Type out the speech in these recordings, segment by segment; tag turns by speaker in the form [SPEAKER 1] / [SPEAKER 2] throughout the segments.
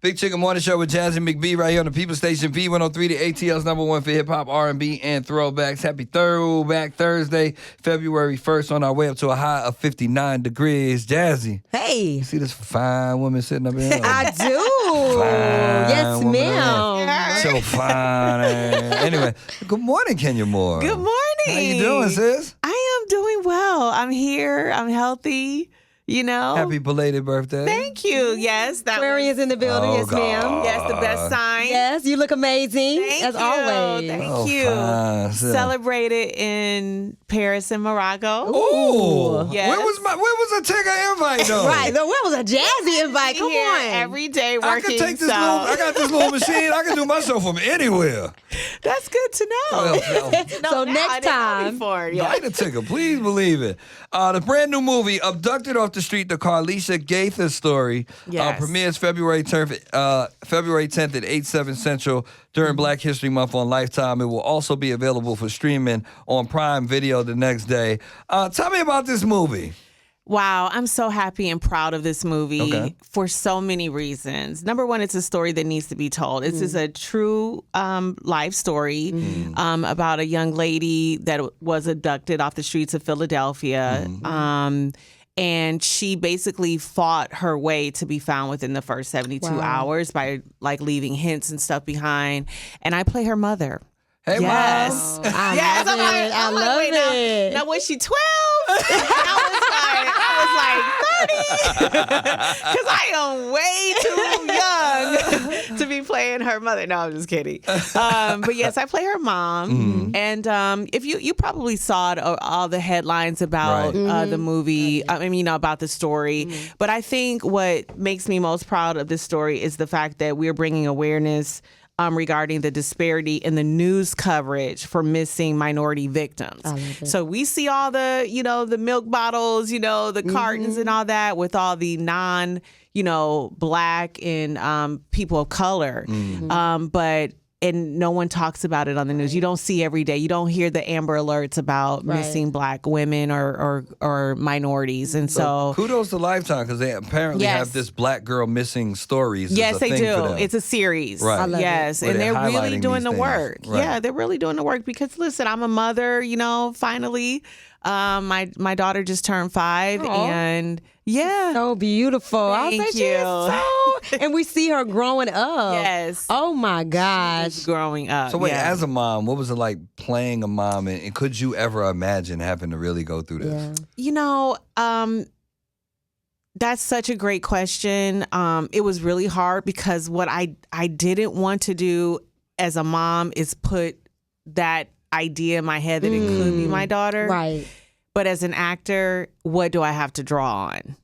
[SPEAKER 1] Big Chicken Morning Show with Jazzy McBee right here on the People Station V103, the ATL's #1 for hip-hop, R&B, and throwbacks. Happy Throwback Thursday, February 1st, on our way up to a high of 59 degrees. Jazzy.
[SPEAKER 2] Hey.
[SPEAKER 1] You see this fine woman sitting up here?
[SPEAKER 2] I do. Yes, ma'am.
[SPEAKER 1] So fine. Anyway, good morning, Kenya Moore.
[SPEAKER 3] Good morning.
[SPEAKER 1] How you doing, sis?
[SPEAKER 3] I am doing well. I'm here. I'm healthy. You know.
[SPEAKER 1] Happy belated birthday.
[SPEAKER 3] Thank you. Yes.
[SPEAKER 2] Aquarius in the building. Yes, ma'am.
[SPEAKER 3] Yes, the best sign.
[SPEAKER 2] Yes, you look amazing.
[SPEAKER 3] Thank
[SPEAKER 2] as
[SPEAKER 3] you.
[SPEAKER 2] always.
[SPEAKER 3] Thank you.
[SPEAKER 1] Fine.
[SPEAKER 3] Celebrated in Paris and Morocco.
[SPEAKER 1] Ooh.
[SPEAKER 3] Yes.
[SPEAKER 1] Where was a ticker invite though?
[SPEAKER 2] Right. Where was a Jazzy invite? Come
[SPEAKER 3] Here
[SPEAKER 2] on.
[SPEAKER 3] every day working.
[SPEAKER 1] I can take this I got this little machine. I can do my show from anywhere.
[SPEAKER 3] That's good to know.
[SPEAKER 2] So next time,
[SPEAKER 1] Buy the ticker, please believe it. The brand new movie, Abducted Off the Street, the Carlesha Gaither story, premieres February 10th at 8/7 Central during Black History Month on Lifetime. It will also be available for streaming on Prime Video the next day. Tell me about this movie.
[SPEAKER 3] Wow, I'm so happy and proud of this movie for so many reasons. Number one, it's a story that needs to be told. This is a true life story about a young lady that was abducted off the streets of Philadelphia. And she basically fought her way to be found within the first 72 hours by like leaving hints and stuff behind. And I play her mother.
[SPEAKER 1] Hey,
[SPEAKER 3] yes.
[SPEAKER 1] Mom.
[SPEAKER 2] I love it.
[SPEAKER 3] Now was she 12? I was like 30. Because I am way too young to be playing her mother. No, I'm just kidding. But yes, I play her mom. And if you probably saw it, all the headlines about the movie, I mean, about the story. But I think what makes me most proud of this story is the fact that we're bringing awareness regarding the disparity in the news coverage for missing minority victims. So we see all the, the milk bottles, the cartons and all that with all the Black and people of color. And no one talks about it on the news. You don't see every day. You don't hear the Amber Alerts about missing Black women or minorities. And so
[SPEAKER 1] kudos to Lifetime because they apparently have this Black girl missing stories.
[SPEAKER 3] Yes, they do. It's a series.
[SPEAKER 1] Right.
[SPEAKER 3] Yes. And they're really doing the work.
[SPEAKER 1] Right.
[SPEAKER 3] Yeah, they're really doing the work because, listen, I'm a mother, finally. My daughter just turned 5 and
[SPEAKER 2] so beautiful.
[SPEAKER 3] Thank you.
[SPEAKER 2] And we see her growing up.
[SPEAKER 3] Yes.
[SPEAKER 2] Oh my gosh.
[SPEAKER 3] She's growing up.
[SPEAKER 1] So wait, as a mom, what was it like playing a mom, and could you ever imagine having to really go through this?
[SPEAKER 3] That's such a great question. It was really hard because what I didn't want to do as a mom is put that idea in my head that it could be my daughter.
[SPEAKER 2] Right.
[SPEAKER 3] But as an actor, what do I have to draw on?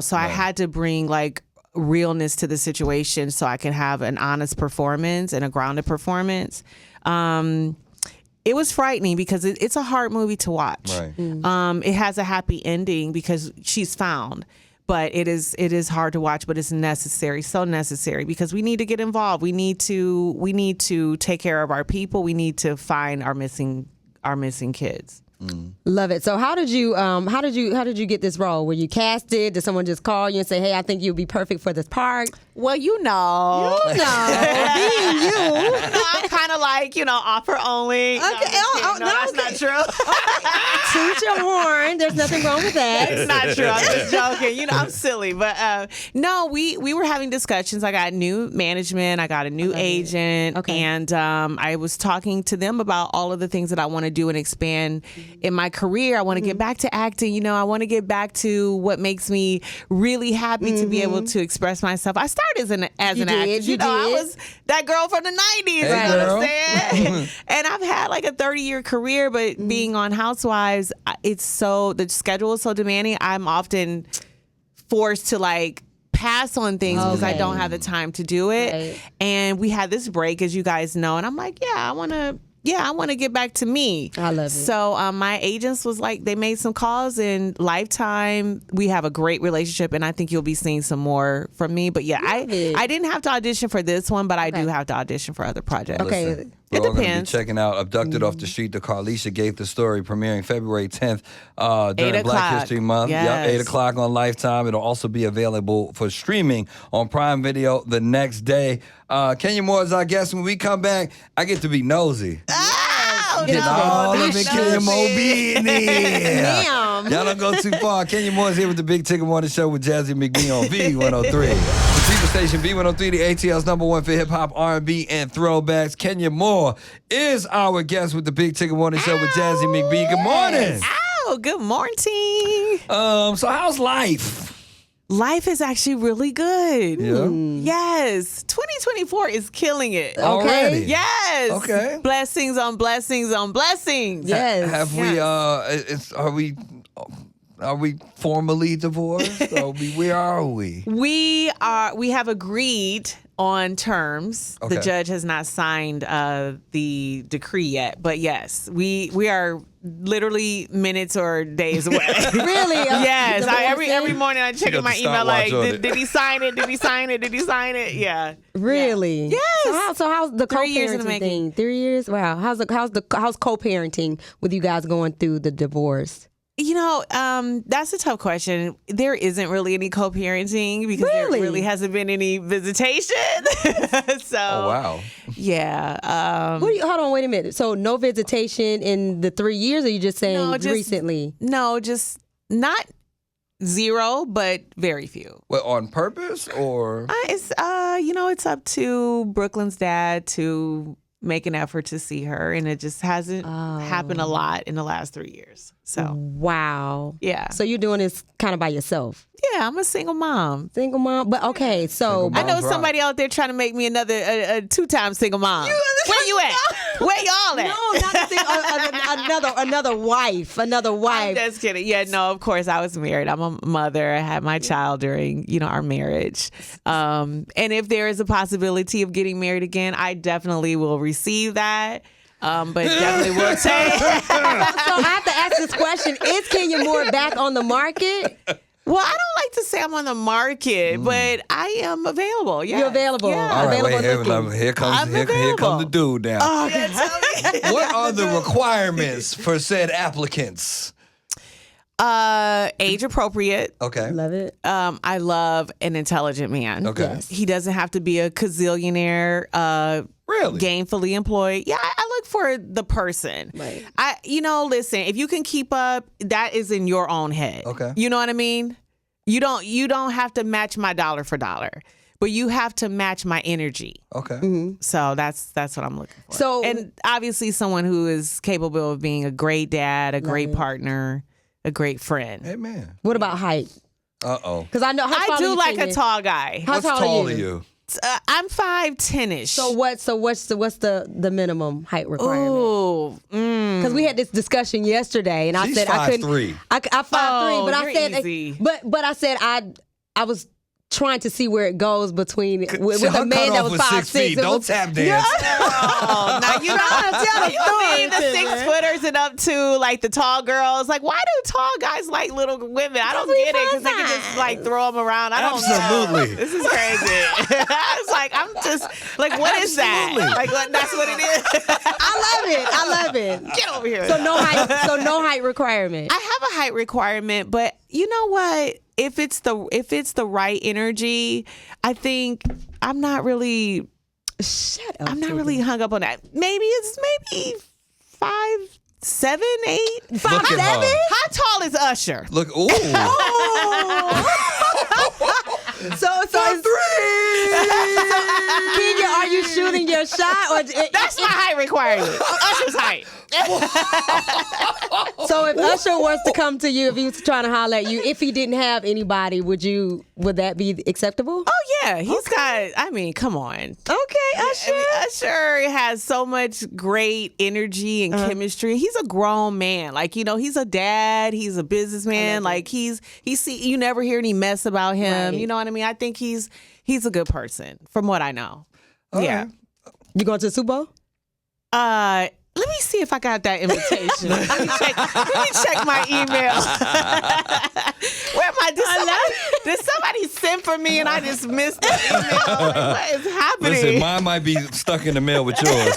[SPEAKER 3] So I had to bring like realness to the situation so I can have an honest performance and a grounded performance. It was frightening because it's a hard movie to watch.
[SPEAKER 1] Right.
[SPEAKER 3] It has a happy ending because she's found. But it is hard to watch, but it's necessary, so necessary because we need to get involved. We need to take care of our people. We need to find our missing kids.
[SPEAKER 2] Love it. So how did you get this role? Were you casted? Did someone just call you and say, "Hey, I think you'd be perfect for this part"?
[SPEAKER 3] Well, being you,
[SPEAKER 2] I'm
[SPEAKER 3] kind of like offer only.
[SPEAKER 2] Okay.
[SPEAKER 3] No, that's not true.
[SPEAKER 2] Toot your horn. There's nothing wrong with that.
[SPEAKER 3] It's not true. I'm just joking. I'm silly, but no, we were having discussions. I got new management. I got a new agent, and I was talking to them about all of the things that I want to do and expand in my career. I want to get back to acting. I want to get back to what makes me really happy to be able to express myself. I started as an actress. I was that girl from the 90s.
[SPEAKER 1] Hey,
[SPEAKER 3] you know what I'm saying? And I've had like a 30-year career, but being on Housewives, the schedule is so demanding. I'm often forced to like pass on things because I don't have the time to do it. Right. And we had this break, as you guys know, and I'm like, I want to get back to me.
[SPEAKER 2] I love it.
[SPEAKER 3] So my agents was like, they made some calls, and Lifetime, we have a great relationship, and I think you'll be seeing some more from me. But I didn't have to audition for this one, but I do have to audition for other projects.
[SPEAKER 2] Okay.
[SPEAKER 1] We're all going to be
[SPEAKER 3] depends.
[SPEAKER 1] checking out Abducted Off the Street, the Carlesha Gaither story, premiering February 10th during
[SPEAKER 3] 8
[SPEAKER 1] Black
[SPEAKER 3] o'clock.
[SPEAKER 1] History Month.
[SPEAKER 3] Yes.
[SPEAKER 1] Yep, 8 o'clock on Lifetime. It'll also be available for streaming on Prime Video the next day. Kenya Moore is our guest. When we come back, I get to be nosy.
[SPEAKER 3] Oh,
[SPEAKER 1] Getting all of it, Kenya Moore be in here.
[SPEAKER 2] Damn.
[SPEAKER 1] Y'all don't go too far. Kenya Moore's here with the Big Ticket Morning Show with Jazzy McBee on V103. The people station V103, the ATL's #1 for hip hop, R&B, and throwbacks. Kenya Moore is our guest with the Big Ticket Morning Show with Jazzy McBee. Good morning.
[SPEAKER 3] Ow, good morning.
[SPEAKER 1] So how's life?
[SPEAKER 3] Life is actually really good.
[SPEAKER 1] Yeah.
[SPEAKER 3] Yes. 2024 is killing it.
[SPEAKER 1] Already?
[SPEAKER 3] Yes.
[SPEAKER 1] Okay.
[SPEAKER 3] Blessings on blessings on blessings.
[SPEAKER 2] Yes.
[SPEAKER 1] Have we? Are we formally divorced? Where are we?
[SPEAKER 3] We have agreed on terms.
[SPEAKER 1] Okay.
[SPEAKER 3] The judge has not signed the decree yet, but yes, we are literally minutes or days away.
[SPEAKER 2] Really?
[SPEAKER 3] Yes.
[SPEAKER 2] Divorcing?
[SPEAKER 3] Every morning I check
[SPEAKER 1] got
[SPEAKER 3] in my
[SPEAKER 1] the
[SPEAKER 3] email like,
[SPEAKER 1] stopwatch on it.
[SPEAKER 3] did he sign it? Did he sign it? Did he sign it? Yeah.
[SPEAKER 2] Really?
[SPEAKER 3] Yes.
[SPEAKER 2] So how's the
[SPEAKER 3] 3 years in the
[SPEAKER 2] co-parenting
[SPEAKER 3] making.
[SPEAKER 2] thing? 3 years? Wow. How's co-parenting with you guys going through the divorce?
[SPEAKER 3] You know, that's a tough question. There isn't really any co-parenting because
[SPEAKER 2] Really?
[SPEAKER 3] there really hasn't been any visitation. So,
[SPEAKER 1] Oh wow.
[SPEAKER 3] yeah.
[SPEAKER 2] Hold on, wait a minute. So no visitation in the 3 years, or you just saying
[SPEAKER 3] No, just-
[SPEAKER 2] recently?
[SPEAKER 3] No, just not zero, but very few.
[SPEAKER 1] What, on purpose or?
[SPEAKER 3] It's it's up to Brooklyn's dad to make an effort to see her, and it just hasn't happened a lot in the last 3 years. So
[SPEAKER 2] Wow.
[SPEAKER 3] yeah,
[SPEAKER 2] So you're doing this kind of by yourself?
[SPEAKER 3] yeah, I'm a single mom.
[SPEAKER 2] Single mom? But okay, so...
[SPEAKER 1] Single mom.
[SPEAKER 3] I know
[SPEAKER 1] Mom's
[SPEAKER 3] somebody out there trying to make me another a 2-time single mom. Where you at? Where y'all at?
[SPEAKER 2] No, not a single, another wife. Another
[SPEAKER 3] I'm
[SPEAKER 2] wife.
[SPEAKER 3] just kidding. Yeah, no, of course I was married. I'm a mother. I had my child during, our marriage. And if there is a possibility of getting married again, I definitely will receive that. But definitely will take.
[SPEAKER 2] So I have to ask this question. Is Kenya Moore back on the market?
[SPEAKER 3] Well, I don't like to say I'm on the market, but I am available. Yeah.
[SPEAKER 2] You're available.
[SPEAKER 3] Yeah.
[SPEAKER 1] All right,
[SPEAKER 2] Available
[SPEAKER 1] wait,
[SPEAKER 2] looking.
[SPEAKER 1] here comes the dude now.
[SPEAKER 3] Oh, yeah,
[SPEAKER 1] What are the requirements for said applicants?
[SPEAKER 3] age appropriate.
[SPEAKER 1] Okay.
[SPEAKER 2] Love it.
[SPEAKER 3] I love an intelligent man.
[SPEAKER 1] Okay.
[SPEAKER 2] Yes.
[SPEAKER 3] He doesn't have to be a gazillionaire.
[SPEAKER 1] Really?
[SPEAKER 3] Gainfully employed. Yeah, I look for the person.
[SPEAKER 2] Right.
[SPEAKER 3] Listen, if you can keep up, that is in your own head.
[SPEAKER 1] Okay.
[SPEAKER 3] You know what I mean? You don't have to match my dollar for dollar, but you have to match my energy.
[SPEAKER 1] Okay.
[SPEAKER 3] So that's what I'm looking for.
[SPEAKER 2] So-
[SPEAKER 3] and obviously someone who is capable of being a great dad, a great partner, a great friend.
[SPEAKER 1] Hey man.
[SPEAKER 2] What about height?
[SPEAKER 1] Uh-oh.
[SPEAKER 2] Because I know how
[SPEAKER 3] I
[SPEAKER 2] tall are
[SPEAKER 3] do
[SPEAKER 2] you,
[SPEAKER 3] like
[SPEAKER 2] Kenya?
[SPEAKER 3] a tall guy.
[SPEAKER 2] How
[SPEAKER 1] What's
[SPEAKER 2] tall
[SPEAKER 1] tall
[SPEAKER 2] are
[SPEAKER 1] are
[SPEAKER 2] you?
[SPEAKER 1] you?
[SPEAKER 3] I'm 5'10"ish.
[SPEAKER 2] So what's the minimum height requirement?
[SPEAKER 3] Ooh,
[SPEAKER 2] Because we had this discussion yesterday, and I
[SPEAKER 1] She's
[SPEAKER 2] said I couldn't.
[SPEAKER 1] 5'3".
[SPEAKER 2] I 5'3",
[SPEAKER 3] Oh,
[SPEAKER 2] but I
[SPEAKER 3] you're
[SPEAKER 2] said,
[SPEAKER 3] easy.
[SPEAKER 2] but I said I was trying to see where it goes between with
[SPEAKER 1] Her
[SPEAKER 2] a man that
[SPEAKER 1] cutoff
[SPEAKER 2] was
[SPEAKER 1] 6 feet.
[SPEAKER 2] 5'6".
[SPEAKER 1] Don't tap dance.
[SPEAKER 3] Oh, now you know,
[SPEAKER 2] story
[SPEAKER 3] leave the
[SPEAKER 2] to me.
[SPEAKER 3] 6-footers and up to like the tall girls. Like, why do tall guys like little women? I don't
[SPEAKER 2] we
[SPEAKER 3] get it because they can
[SPEAKER 2] fine.
[SPEAKER 3] just like throw them around. I don't
[SPEAKER 1] Absolutely.
[SPEAKER 3] know. This is crazy. I was like, I'm just like, what is that?
[SPEAKER 1] Absolutely.
[SPEAKER 3] Like, that's what it is.
[SPEAKER 2] I love it.
[SPEAKER 3] Get over here.
[SPEAKER 2] So no height requirement.
[SPEAKER 3] I have a height requirement, but you know what? If it's the right energy, I think I'm not really
[SPEAKER 2] Shut up.
[SPEAKER 3] really hung up on that. Maybe 5'7", 8".
[SPEAKER 1] Look at her.
[SPEAKER 3] How tall is Usher?
[SPEAKER 1] Look, ooh.
[SPEAKER 2] So Kenya, are you shooting your shot or
[SPEAKER 3] That's my height requirement. Usher's height.
[SPEAKER 2] So if Usher was to come to you, if he was trying to holler at you, if he didn't have anybody, would that be acceptable?
[SPEAKER 3] Oh yeah, he's got. I mean, come on.
[SPEAKER 2] Okay, Usher.
[SPEAKER 3] Usher has so much great energy and chemistry. He's a grown man. Like, he's a dad. He's a businessman. Like you never hear any mess about him.
[SPEAKER 2] Right.
[SPEAKER 3] You know what I mean? I think he's a good person from what I know. Yeah.
[SPEAKER 1] right.
[SPEAKER 2] You going to the Super Bowl?
[SPEAKER 3] Let me see if I got that invitation. let me check my email. Where am I? Did somebody somebody sent for me and I just missed the email. Like, what is happening?
[SPEAKER 1] Listen, mine might be stuck in the mail with yours.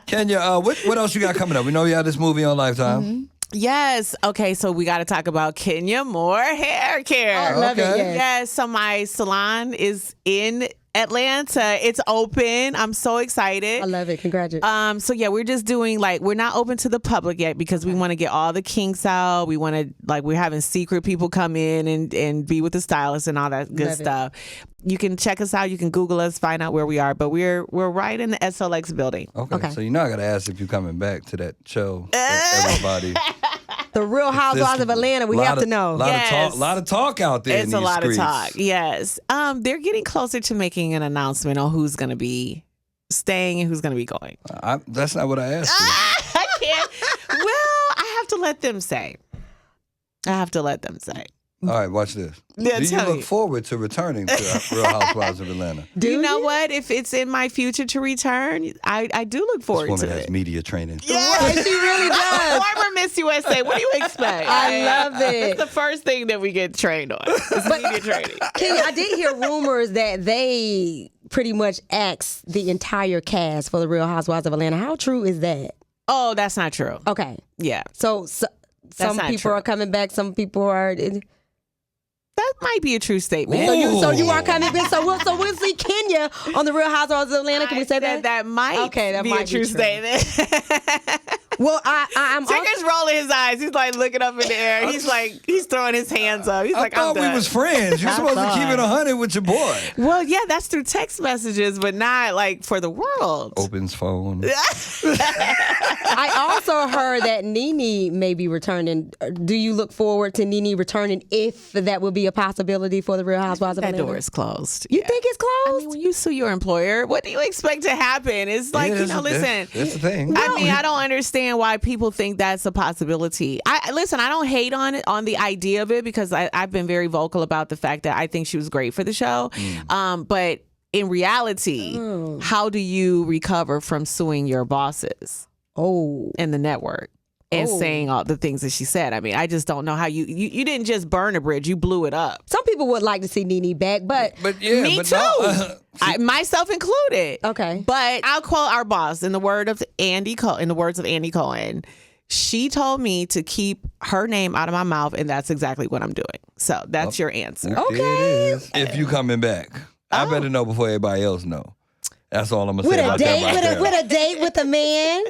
[SPEAKER 1] Kenya, what else you got coming up? We know you have this movie on Lifetime.
[SPEAKER 3] Mm-hmm. Yes. Okay, so we got to talk about Kenya Moore Hair Care.
[SPEAKER 2] I love it.
[SPEAKER 3] Yes. So my salon is in Atlanta. It's open. I'm so excited.
[SPEAKER 2] I love it. Congratulations.
[SPEAKER 3] So yeah, we're just doing we're not open to the public yet because we want to get all the kinks out. We want to we're having secret people come in and be with the stylist and all that good stuff. You can check us out. You can Google us, find out where we are. But we're right in the SLX building.
[SPEAKER 1] Okay. So you're not gonna ask if you're coming back to that show. Everybody.
[SPEAKER 2] The Real Housewives of Atlanta. We have to know.
[SPEAKER 1] Lot of talk out there.
[SPEAKER 3] It's
[SPEAKER 1] in
[SPEAKER 3] a
[SPEAKER 1] these
[SPEAKER 3] lot
[SPEAKER 1] streets.
[SPEAKER 3] of talk. Yes. They're getting closer to making an announcement on who's going to be staying and who's going to be going.
[SPEAKER 1] That's not what I asked you.
[SPEAKER 3] I can't. Well, I have to let them say.
[SPEAKER 1] All right, watch this.
[SPEAKER 3] Yeah,
[SPEAKER 1] Do you look forward to returning to Real Housewives of Atlanta?
[SPEAKER 3] You know what? If it's in my future to return, I do look forward
[SPEAKER 1] This
[SPEAKER 3] to
[SPEAKER 1] woman has
[SPEAKER 3] it.
[SPEAKER 1] media training.
[SPEAKER 3] Yeah,
[SPEAKER 2] she really does.
[SPEAKER 3] Former Miss USA. What do you expect?
[SPEAKER 2] I love it.
[SPEAKER 3] It's the first thing that we get trained on. It's media training.
[SPEAKER 2] Kenya, I did hear rumors that they pretty much axed the entire cast for the Real Housewives of Atlanta. How true is that?
[SPEAKER 3] Oh, that's not true.
[SPEAKER 2] Okay.
[SPEAKER 3] Yeah.
[SPEAKER 2] So some
[SPEAKER 3] not
[SPEAKER 2] people
[SPEAKER 3] true.
[SPEAKER 2] are coming back. Some people are.
[SPEAKER 3] That might be a true statement.
[SPEAKER 2] So you are coming back. So we'll see Kenya on the Real Housewives of Atlanta. Can we say that?
[SPEAKER 3] That might be a true statement.
[SPEAKER 2] Well, I'm
[SPEAKER 3] Trigger's rolling his eyes. He's looking up in the air. He's throwing his hands up. He's
[SPEAKER 1] I thought we was friends. You're supposed to keep it 100 with your boy.
[SPEAKER 3] Well, yeah, that's through text messages, but not for the world.
[SPEAKER 1] Opens phone.
[SPEAKER 2] I also heard that Nene may be returning. Do you look forward to Nene returning if that would be a possibility for the Real Housewives of
[SPEAKER 3] That
[SPEAKER 2] Atlanta?
[SPEAKER 3] door is closed.
[SPEAKER 2] You think it's
[SPEAKER 3] I
[SPEAKER 2] closed?
[SPEAKER 3] mean, when you sue your employer, what do you expect to happen? It's listen.
[SPEAKER 1] That's the thing.
[SPEAKER 3] I don't understand why people think that's a possibility. I don't hate on the idea of it because I've been very vocal about the fact that I think she was great for the show. But in reality, how do you recover from suing your bosses? In the network. And saying all the things that she said. I mean, I just don't know how you didn't just burn a bridge, you blew it up.
[SPEAKER 2] Some people would like to see Nene back, but
[SPEAKER 3] me too.
[SPEAKER 1] No,
[SPEAKER 3] myself included.
[SPEAKER 2] Okay.
[SPEAKER 3] But I'll quote our boss in the words of Andy Cohen. She told me to keep her name out of my mouth, and that's exactly what I'm doing. So that's your answer.
[SPEAKER 2] Okay.
[SPEAKER 1] If you coming back, I better know before everybody else know. That's all I'm gonna say about that right there.
[SPEAKER 2] With a date with a man,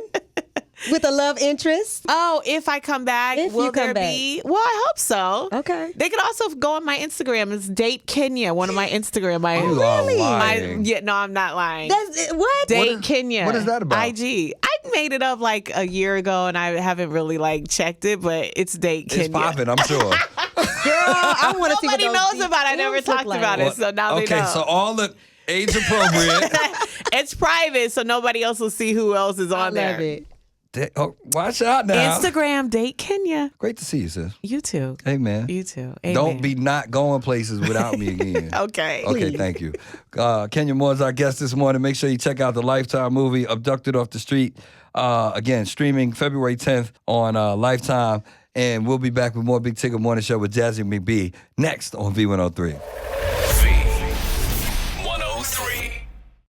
[SPEAKER 2] with a love interest.
[SPEAKER 3] Oh, if I come back, will there be? Well, I hope so.
[SPEAKER 2] Okay.
[SPEAKER 3] They could also go on my Instagram. It's Date Kenya, one of my Instagram.
[SPEAKER 1] You are lying.
[SPEAKER 3] No, I'm not lying.
[SPEAKER 2] That's what?
[SPEAKER 3] Date Kenya.
[SPEAKER 1] What is that about?
[SPEAKER 3] IG. I made it up a year ago, and I haven't really checked it, but it's Date Kenya.
[SPEAKER 1] It's popping, I'm sure.
[SPEAKER 2] Girl, I want to see what
[SPEAKER 3] Nobody knows about it. I never talked about it, so now they know.
[SPEAKER 1] Okay, so all the age appropriate.
[SPEAKER 3] It's private, so nobody else will see who else is on there.
[SPEAKER 2] Love it.
[SPEAKER 1] Watch out now.
[SPEAKER 3] Instagram, Date Kenya.
[SPEAKER 1] Great to see you, sis.
[SPEAKER 3] You too.
[SPEAKER 1] Hey, man.
[SPEAKER 3] You too.
[SPEAKER 1] Don't
[SPEAKER 3] Amen.
[SPEAKER 1] be not going places without me again.
[SPEAKER 3] Okay.
[SPEAKER 1] Okay, thank you. Kenya Moore is our guest this morning. Make sure you check out the Lifetime movie, Abducted Off the Street. Again, streaming February 10th on Lifetime. And we'll be back with more Big Ticket Morning Show with Jazzy McBee next on V103.